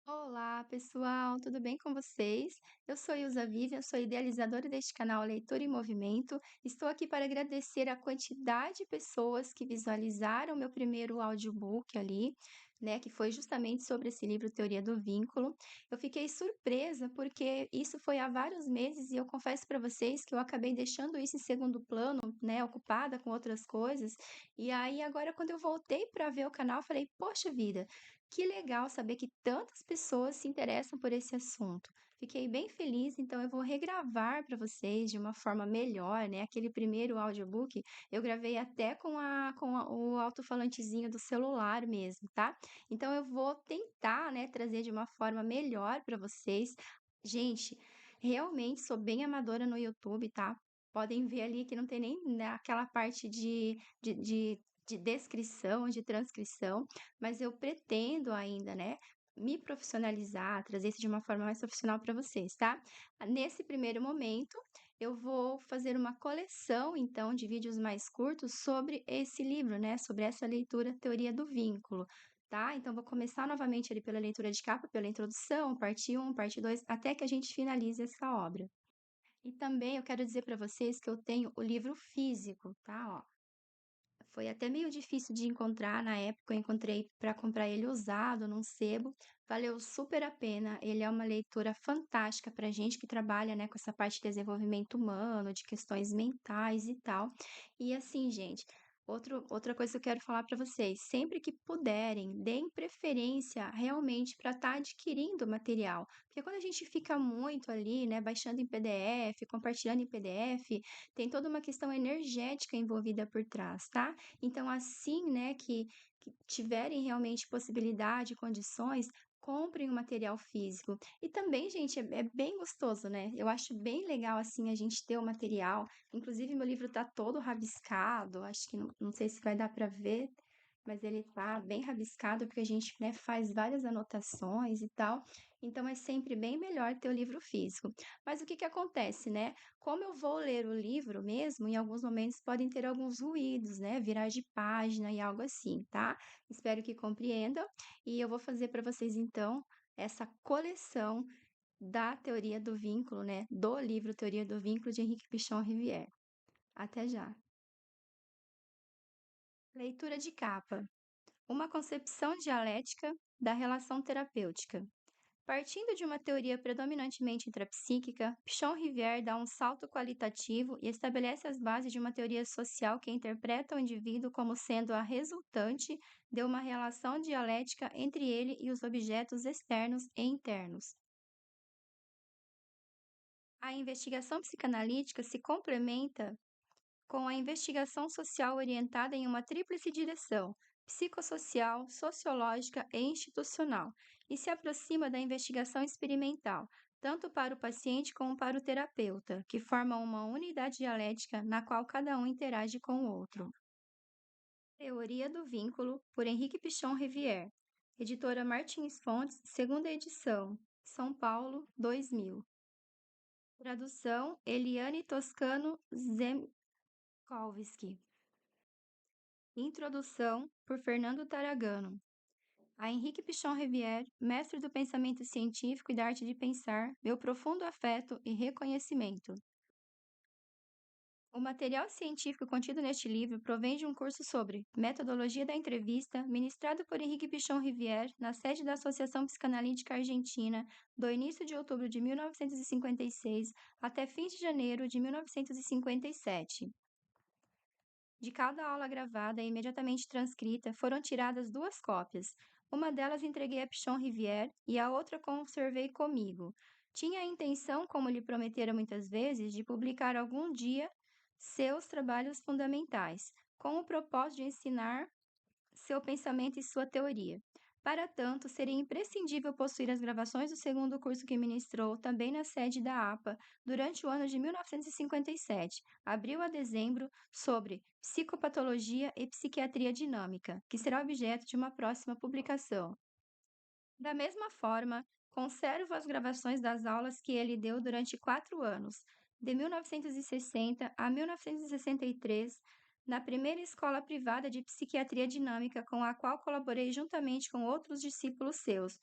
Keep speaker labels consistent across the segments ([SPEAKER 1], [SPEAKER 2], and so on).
[SPEAKER 1] Olá, pessoal, tudo bem com vocês? Eu sou Ilza Vivian, sou idealizadora deste canal Leitura em Movimento. Estou aqui para agradecer a quantidade de pessoas que visualizaram meu primeiro audiobook ali, né, que foi justamente sobre esse livro Teoria do Vínculo. Eu fiquei surpresa porque isso foi há vários meses e eu confesso para vocês que eu acabei deixando isso em segundo plano, né, ocupada com outras coisas. E aí agora quando eu voltei para ver o canal, eu falei, poxa vida, que legal saber que tantas pessoas se interessam por esse assunto. Fiquei bem feliz, então eu vou regravar para vocês de uma forma melhor, né? Aquele primeiro audiobook eu gravei até o alto-falantezinho do celular mesmo, tá? Então eu vou tentar, né, trazer de uma forma melhor para vocês. Gente, realmente sou bem amadora no YouTube, tá? Podem ver ali que não tem nem, né, aquela parte de descrição, de transcrição, mas eu pretendo ainda, né, me profissionalizar, trazer isso de uma forma mais profissional para vocês, tá? Nesse primeiro momento, eu vou fazer uma coleção, então, de vídeos mais curtos sobre esse livro, né, sobre essa leitura Teoria do Vínculo. Tá? Então, vou começar novamente ali pela leitura de capa, pela introdução, parte um, parte 2, até que a gente finalize essa obra. E também eu quero dizer para vocês que eu tenho o livro físico, tá? Ó, foi até meio difícil de encontrar na época, eu encontrei para comprar ele usado num sebo, valeu super a pena. Ele é uma leitura fantástica para gente que trabalha, né, com essa parte de desenvolvimento humano, de questões mentais e tal. E assim, gente, outra coisa que eu quero falar para vocês, sempre que puderem, deem preferência realmente para estar adquirindo material. Porque quando a gente fica muito ali, né, baixando em PDF, compartilhando em PDF, tem toda uma questão energética envolvida por trás, tá? Então, assim, né, que tiverem realmente possibilidade, condições, comprem o material físico. E também, gente, é bem gostoso, né? Eu acho bem legal, assim, a gente ter o material. Inclusive, meu livro tá todo rabiscado, acho que não sei se vai dar para ver, mas ele tá bem rabiscado, porque a gente, né, faz várias anotações e tal. Então, é sempre bem melhor ter o livro físico. Mas o que que acontece, né? Como eu vou ler o livro mesmo, em alguns momentos podem ter alguns ruídos, né? Virar de página e algo assim, tá? Espero que compreendam. E eu vou fazer para vocês, então, essa coleção da teoria do vínculo, né? Do livro Teoria do Vínculo de Henrique Pichon Rivière. Até já. Leitura de capa. Uma concepção dialética da relação terapêutica. Partindo de uma teoria predominantemente intrapsíquica, Pichon-Rivière dá um salto qualitativo e estabelece as bases de uma teoria social que interpreta o indivíduo como sendo a resultante de uma relação dialética entre ele e os objetos externos e internos. A investigação psicanalítica se complementa com a investigação social orientada em uma tríplice direção, psicossocial, sociológica e institucional, e se aproxima da investigação experimental, tanto para o paciente como para o terapeuta, que formam uma unidade dialética na qual cada um interage com o outro. Teoria do Vínculo, por Henrique Pichon Rivière, editora Martins Fontes, segunda edição, São Paulo, 2000. Tradução Eliane Toscano Zemkowski. Introdução por Fernando Taragano. A Henrique Pichon Rivière, mestre do pensamento científico e da arte de pensar, meu profundo afeto e reconhecimento. O material científico contido neste livro provém de um curso sobre metodologia da entrevista, ministrado por Henrique Pichon Rivière na sede da Associação Psicanalítica Argentina, do início de outubro de 1956 até fim de janeiro de 1957. De cada aula gravada e imediatamente transcrita, foram tiradas 2 cópias. Uma delas entreguei a Pichon Rivière e a outra conservei comigo. Tinha a intenção, como lhe prometera muitas vezes, de publicar algum dia seus trabalhos fundamentais, com o propósito de ensinar seu pensamento e sua teoria. Para tanto, seria imprescindível possuir as gravações do segundo curso que ministrou, também na sede da APA, durante o ano de 1957, abril a dezembro, sobre psicopatologia e psiquiatria dinâmica, que será objeto de uma próxima publicação. Da mesma forma, conservo as gravações das aulas que ele deu durante 4 anos, de 1960 a 1963, na primeira escola privada de psiquiatria dinâmica com a qual colaborei juntamente com outros discípulos seus.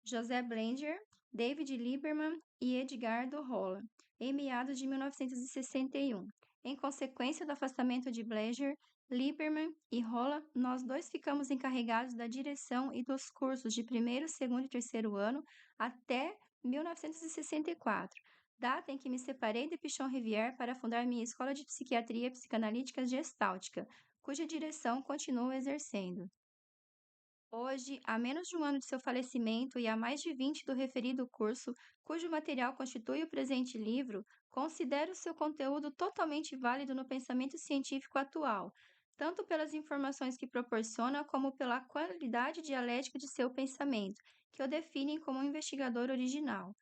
[SPEAKER 1] José Belanger, David Lieberman e Edgardo Rolla, em meados de 1961. Em consequência do afastamento de Belanger, Lieberman e Rolla, nós dois ficamos encarregados da direção e dos cursos de primeiro, segundo e terceiro ano até 1964, data em que me separei de Pichon Rivière para fundar minha escola de psiquiatria psicanalítica gestáltica, cuja direção continuo exercendo. Hoje, a menos de um ano de seu falecimento e a mais de 20 do referido curso, cujo material constitui o presente livro, considero seu conteúdo totalmente válido no pensamento científico atual, tanto pelas informações que proporciona como pela qualidade dialética de seu pensamento, que o definem como um investigador original.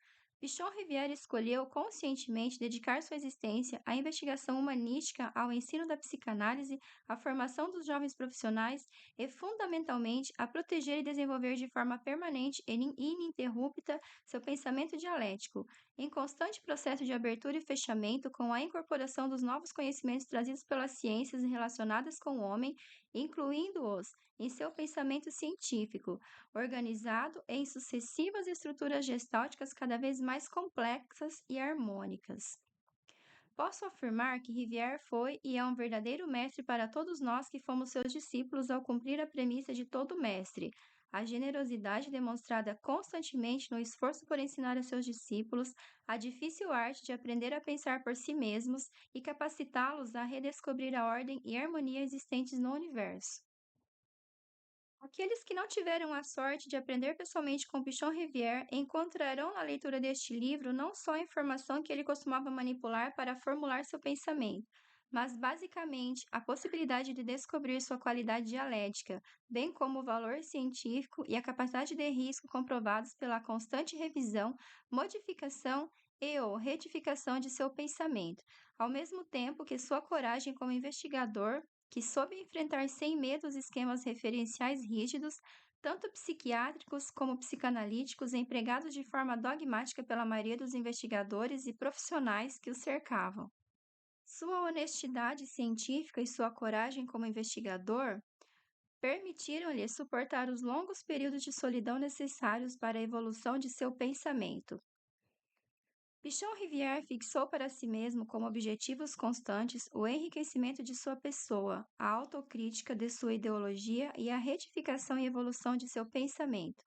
[SPEAKER 1] Pichon Rivière escolheu conscientemente dedicar sua existência à investigação humanística, ao ensino da psicanálise, à formação dos jovens profissionais e, fundamentalmente, a proteger e desenvolver de forma permanente e ininterrupta seu pensamento dialético, em constante processo de abertura e fechamento com a incorporação dos novos conhecimentos trazidos pelas ciências relacionadas com o homem, incluindo-os em seu pensamento científico, organizado em sucessivas estruturas gestálticas cada vez mais complexas e harmônicas. Posso afirmar que Rivière foi e é um verdadeiro mestre para todos nós que fomos seus discípulos ao cumprir a premissa de todo mestre, a generosidade demonstrada constantemente no esforço por ensinar a seus discípulos a difícil arte de aprender a pensar por si mesmos e capacitá-los a redescobrir a ordem e harmonia existentes no universo. Aqueles que não tiveram a sorte de aprender pessoalmente com Pichon Rivière encontrarão na leitura deste livro não só a informação que ele costumava manipular para formular seu pensamento, mas basicamente a possibilidade de descobrir sua qualidade dialética, bem como o valor científico e a capacidade de risco comprovados pela constante revisão, modificação e/ou retificação de seu pensamento, ao mesmo tempo que sua coragem como investigador que soube enfrentar sem medo os esquemas referenciais rígidos, tanto psiquiátricos como psicanalíticos, empregados de forma dogmática pela maioria dos investigadores e profissionais que o cercavam. Sua honestidade científica e sua coragem como investigador permitiram-lhe suportar os longos períodos de solidão necessários para a evolução de seu pensamento. Pichon Rivière fixou para si mesmo como objetivos constantes o enriquecimento de sua pessoa, a autocrítica de sua ideologia e a retificação e evolução de seu pensamento.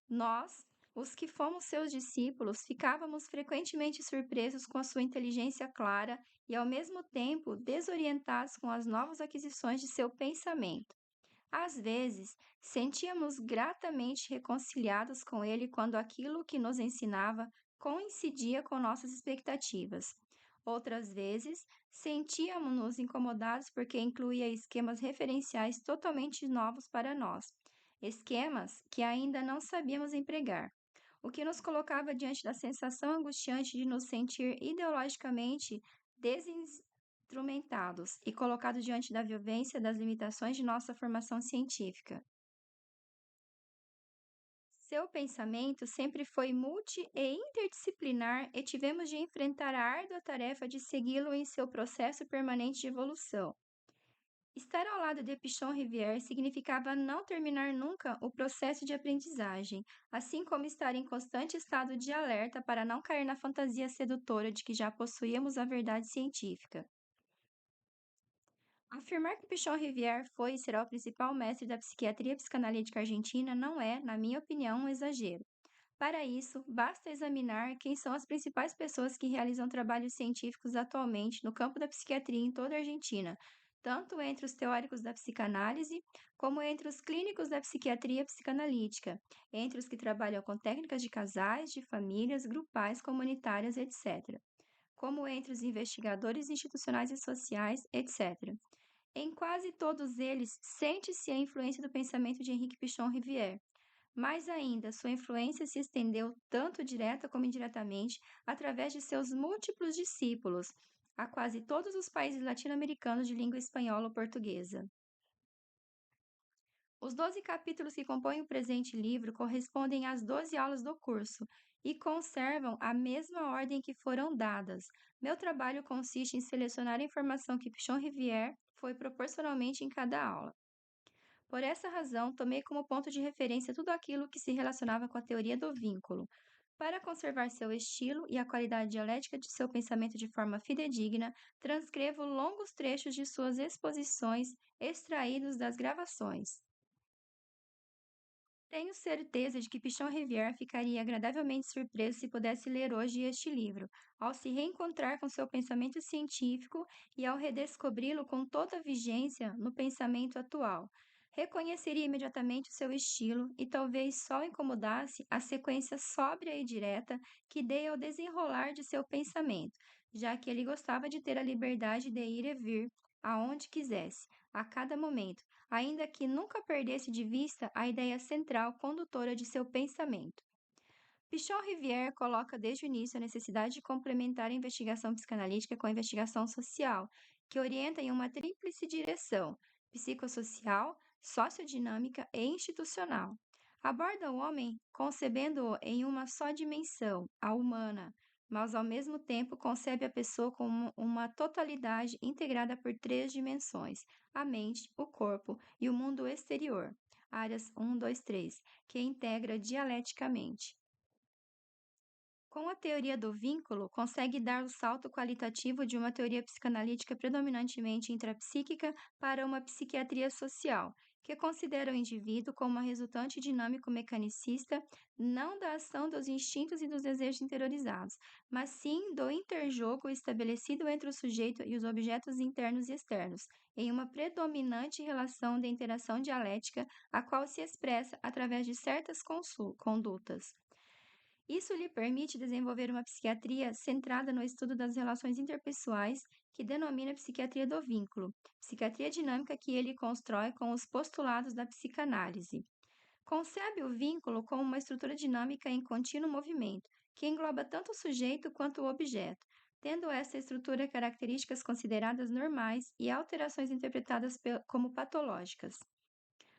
[SPEAKER 1] Nós, os que fomos seus discípulos, ficávamos frequentemente surpresos com a sua inteligência clara e, ao mesmo tempo, desorientados com as novas aquisições de seu pensamento. Às vezes, sentíamos gratamente reconciliados com ele quando aquilo que nos ensinava coincidia com nossas expectativas. Outras vezes, sentíamos-nos incomodados porque incluía esquemas referenciais totalmente novos para nós, esquemas que ainda não sabíamos empregar, o que nos colocava diante da sensação angustiante de nos sentir ideologicamente desinstrumentados e colocados diante da violência das limitações de nossa formação científica. Seu pensamento sempre foi multi e interdisciplinar e tivemos de enfrentar a árdua tarefa de segui-lo em seu processo permanente de evolução. Estar ao lado de Pichon Rivière significava não terminar nunca o processo de aprendizagem, assim como estar em constante estado de alerta para não cair na fantasia sedutora de que já possuíamos a verdade científica. Afirmar que Pichon Rivière foi e será o principal mestre da psiquiatria psicanalítica argentina não é, na minha opinião, um exagero. Para isso, basta examinar quem são as principais pessoas que realizam trabalhos científicos atualmente no campo da psiquiatria em toda a Argentina, tanto entre os teóricos da psicanálise, como entre os clínicos da psiquiatria psicanalítica, entre os que trabalham com técnicas de casais, de famílias, grupais, comunitárias, etc., como entre os investigadores institucionais e sociais, etc. Em quase todos eles, sente-se a influência do pensamento de Henrique Pichon Rivière. Mais ainda, sua influência se estendeu tanto direta como indiretamente através de seus múltiplos discípulos a quase todos os países latino-americanos de língua espanhola ou portuguesa. Os 12 capítulos que compõem o presente livro correspondem às 12 aulas do curso e conservam a mesma ordem que foram dadas. Meu trabalho consiste em selecionar a informação que Pichon Rivière foi proporcionalmente em cada aula. Por essa razão, tomei como ponto de referência tudo aquilo que se relacionava com a teoria do vínculo. Para conservar seu estilo e a qualidade dialética de seu pensamento de forma fidedigna, transcrevo longos trechos de suas exposições extraídos das gravações. Tenho certeza de que Pichon Rivière ficaria agradavelmente surpreso se pudesse ler hoje este livro, ao se reencontrar com seu pensamento científico e ao redescobri-lo com toda a vigência no pensamento atual. Reconheceria imediatamente o seu estilo e talvez só incomodasse a sequência sóbria e direta que dei ao desenrolar de seu pensamento, já que ele gostava de ter a liberdade de ir e vir aonde quisesse, a cada momento, ainda que nunca perdesse de vista a ideia central condutora de seu pensamento. Pichon Rivière coloca desde o início a necessidade de complementar a investigação psicanalítica com a investigação social, que orienta em uma tríplice direção: psicossocial, sociodinâmica e institucional. Aborda o homem concebendo-o em uma só dimensão, a humana, mas ao mesmo tempo concebe a pessoa como uma totalidade integrada por três dimensões: a mente, o corpo e o mundo exterior. Áreas 1, 2, 3, que integra dialeticamente. Com a teoria do vínculo, consegue dar o salto qualitativo de uma teoria psicanalítica predominantemente intrapsíquica para uma psiquiatria social, que considera o indivíduo como uma resultante dinâmico-mecanicista não da ação dos instintos e dos desejos interiorizados, mas sim do interjogo estabelecido entre o sujeito e os objetos internos e externos, em uma predominante relação de interação dialética, a qual se expressa através de certas condutas. Isso lhe permite desenvolver uma psiquiatria centrada no estudo das relações interpessoais, que denomina psiquiatria do vínculo, psiquiatria dinâmica que ele constrói com os postulados da psicanálise. Concebe o vínculo como uma estrutura dinâmica em contínuo movimento, que engloba tanto o sujeito quanto o objeto, tendo essa estrutura características consideradas normais e alterações interpretadas como patológicas.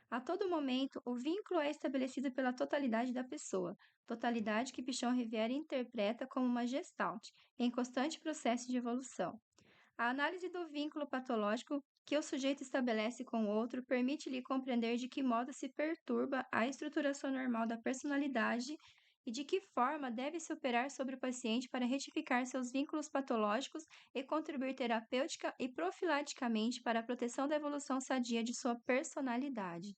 [SPEAKER 1] A todo momento, o vínculo é estabelecido pela totalidade da pessoa, totalidade que Pichon Rivière interpreta como uma gestalt, em constante processo de evolução. A análise do vínculo patológico que o sujeito estabelece com o outro permite-lhe compreender de que modo se perturba a estruturação normal da personalidade e de que forma deve-se operar sobre o paciente para retificar seus vínculos patológicos e contribuir terapêutica e profilaticamente para a proteção da evolução sadia de sua personalidade.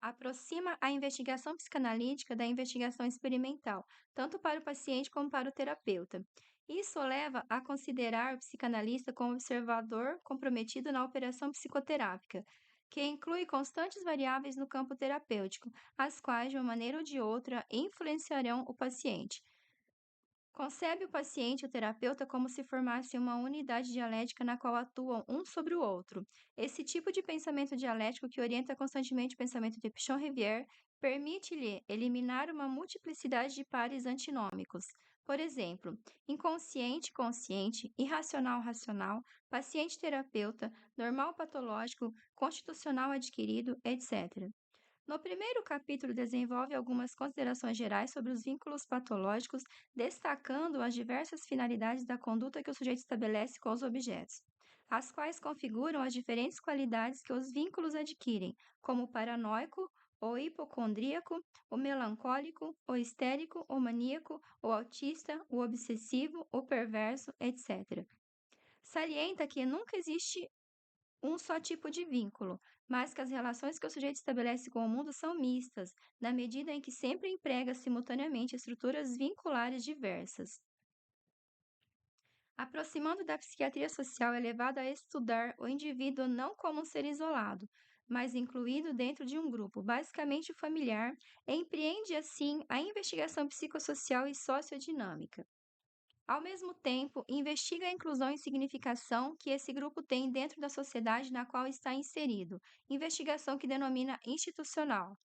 [SPEAKER 1] Aproxima a investigação psicanalítica da investigação experimental, tanto para o paciente como para o terapeuta. Isso leva a considerar o psicanalista como observador comprometido na operação psicoterápica, que inclui constantes variáveis no campo terapêutico, as quais, de uma maneira ou de outra, influenciarão o paciente. Concebe o paciente e o terapeuta como se formassem uma unidade dialética na qual atuam um sobre o outro. Esse tipo de pensamento dialético que orienta constantemente o pensamento de Pichon-Rivière permite-lhe eliminar uma multiplicidade de pares antinômicos. Por exemplo, inconsciente-consciente, irracional-racional, paciente-terapeuta, normal-patológico, constitucional adquirido, etc. No primeiro capítulo, desenvolve algumas considerações gerais sobre os vínculos patológicos, destacando as diversas finalidades da conduta que o sujeito estabelece com os objetos, as quais configuram as diferentes qualidades que os vínculos adquirem, como o paranoico, o hipocondríaco, o melancólico, o histérico, o maníaco, o autista, o obsessivo, o perverso, etc. Salienta que nunca existe um só tipo de vínculo, mas que as relações que o sujeito estabelece com o mundo são mistas, na medida em que sempre emprega simultaneamente estruturas vinculares diversas. Aproximando da psiquiatria social é levado a estudar o indivíduo não como um ser isolado, mas incluído dentro de um grupo, basicamente familiar, e empreende assim a investigação psicossocial e sociodinâmica. Ao mesmo tempo, investiga a inclusão e significação que esse grupo tem dentro da sociedade na qual está inserido, investigação que denomina institucional.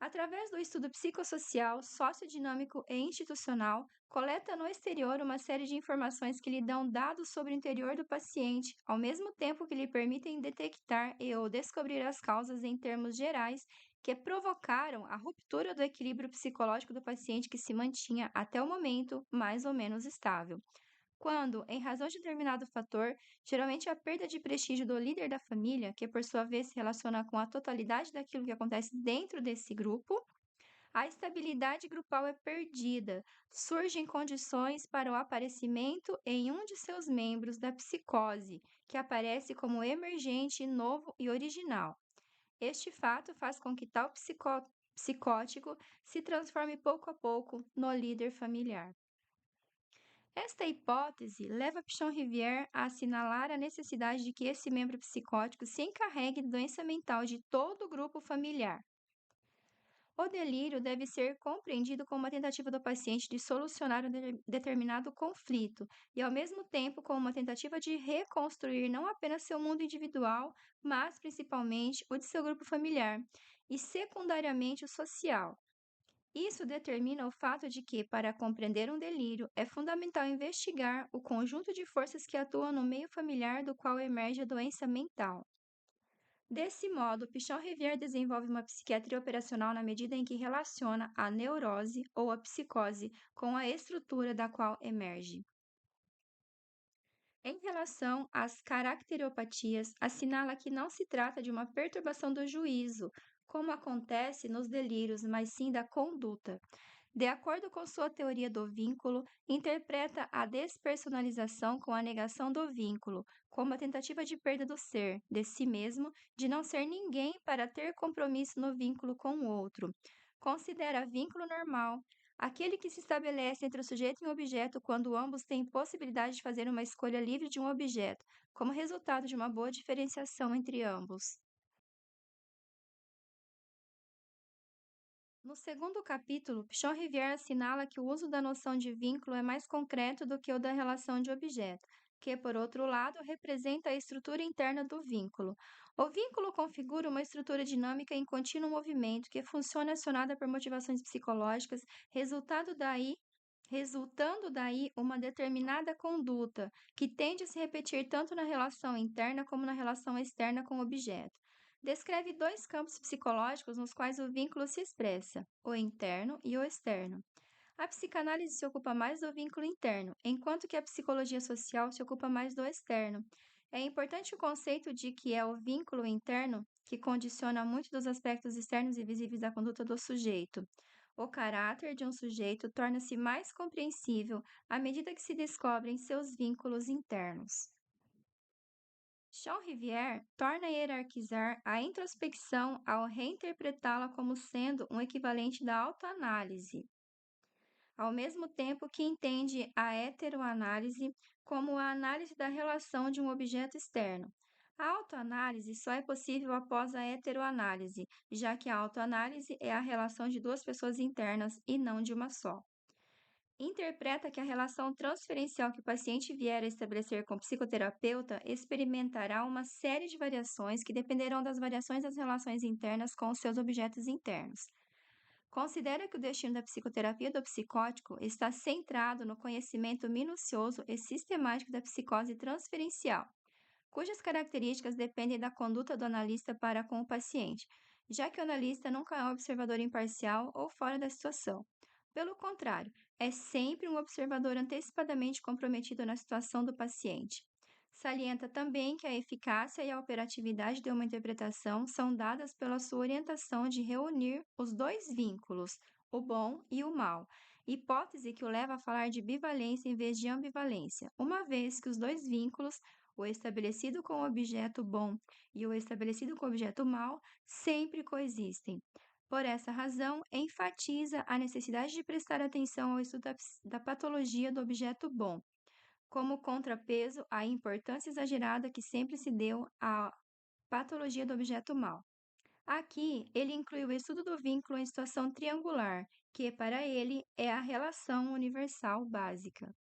[SPEAKER 1] Através do estudo psicossocial, sociodinâmico e institucional, coleta no exterior uma série de informações que lhe dão dados sobre o interior do paciente, ao mesmo tempo que lhe permitem detectar e ou descobrir as causas em termos gerais que provocaram a ruptura do equilíbrio psicológico do paciente que se mantinha até o momento mais ou menos estável. Quando, em razão de determinado fator, geralmente a perda de prestígio do líder da família, que por sua vez se relaciona com a totalidade daquilo que acontece dentro desse grupo, a estabilidade grupal é perdida. Surgem condições para o aparecimento em um de seus membros da psicose, que aparece como emergente, novo e original. Este fato faz com que tal psicótico se transforme pouco a pouco no líder familiar. Esta hipótese leva Pichon-Rivière a assinalar a necessidade de que esse membro psicótico se encarregue da doença mental de todo o grupo familiar. O delírio deve ser compreendido como uma tentativa do paciente de solucionar um determinado conflito e, ao mesmo tempo, como uma tentativa de reconstruir não apenas seu mundo individual, mas principalmente o de seu grupo familiar e, secundariamente, o social. Isso determina o fato de que, para compreender um delírio, é fundamental investigar o conjunto de forças que atuam no meio familiar do qual emerge a doença mental. Desse modo, Pichon-Rivière desenvolve uma psiquiatria operacional na medida em que relaciona a neurose ou a psicose com a estrutura da qual emerge. Em relação às caracteriopatias, assinala que não se trata de uma perturbação do juízo, como acontece nos delírios, mas sim da conduta. De acordo com sua teoria do vínculo, interpreta a despersonalização com a negação do vínculo, como a tentativa de perda do ser, de si mesmo, de não ser ninguém para ter compromisso no vínculo com o outro. Considera vínculo normal aquele que se estabelece entre o sujeito e o objeto quando ambos têm possibilidade de fazer uma escolha livre de um objeto, como resultado de uma boa diferenciação entre ambos. No segundo capítulo, Pichon-Rivière assinala que o uso da noção de vínculo é mais concreto do que o da relação de objeto, que, por outro lado, representa a estrutura interna do vínculo. O vínculo configura uma estrutura dinâmica em contínuo movimento que funciona acionada por motivações psicológicas, resultando daí uma determinada conduta, que tende a se repetir tanto na relação interna como na relação externa com o objeto. Descreve dois campos psicológicos nos quais o vínculo se expressa, o interno e o externo. A psicanálise se ocupa mais do vínculo interno, enquanto que a psicologia social se ocupa mais do externo. É importante o conceito de que é o vínculo interno que condiciona muito dos aspectos externos e visíveis da conduta do sujeito. O caráter de um sujeito torna-se mais compreensível à medida que se descobrem seus vínculos internos. Jean torna a hierarquizar a introspecção ao reinterpretá-la como sendo um equivalente da autoanálise, ao mesmo tempo que entende a heteroanálise como a análise da relação de um objeto externo. A autoanálise só é possível após a heteroanálise, já que a autoanálise é a relação de duas pessoas internas e não de uma só. Interpreta que a relação transferencial que o paciente vier a estabelecer com o psicoterapeuta experimentará uma série de variações que dependerão das variações das relações internas com os seus objetos internos. Considera que o destino da psicoterapia do psicótico está centrado no conhecimento minucioso e sistemático da psicose transferencial, cujas características dependem da conduta do analista para com o paciente, já que o analista nunca é um observador imparcial ou fora da situação. Pelo contrário, é sempre um observador antecipadamente comprometido na situação do paciente. Salienta também que a eficácia e a operatividade de uma interpretação são dadas pela sua orientação de reunir os dois vínculos, o bom e o mal, hipótese que o leva a falar de bivalência em vez de ambivalência, uma vez que os dois vínculos, o estabelecido com o objeto bom e o estabelecido com o objeto mal, sempre coexistem. Por essa razão, enfatiza a necessidade de prestar atenção ao estudo da patologia do objeto bom, como contrapeso à importância exagerada que sempre se deu à patologia do objeto mal. Aqui, ele inclui o estudo do vínculo em situação triangular, que para ele é a relação universal básica.